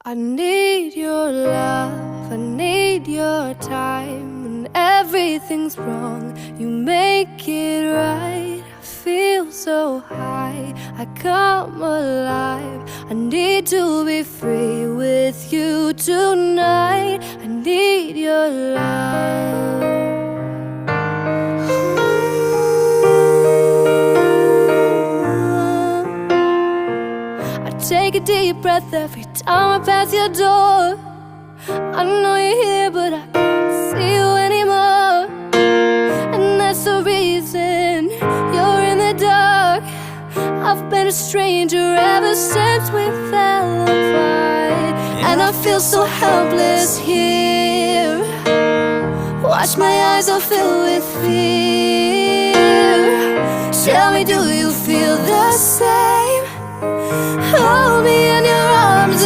I need your love, I need your time. When everything's wrong, you make it right. I feel so high, I come alive. I need to be free with you tonight. I need your love. Take a deep breath every time I pass your door. I know you're here, but I can't see you anymore. And that's the reason you're in the dark. I've been a stranger ever since we fell apart. And I feel so helpless here. Watch, my eyes are filled with fear. Tell me, do you feel the same? Hold me in your arms.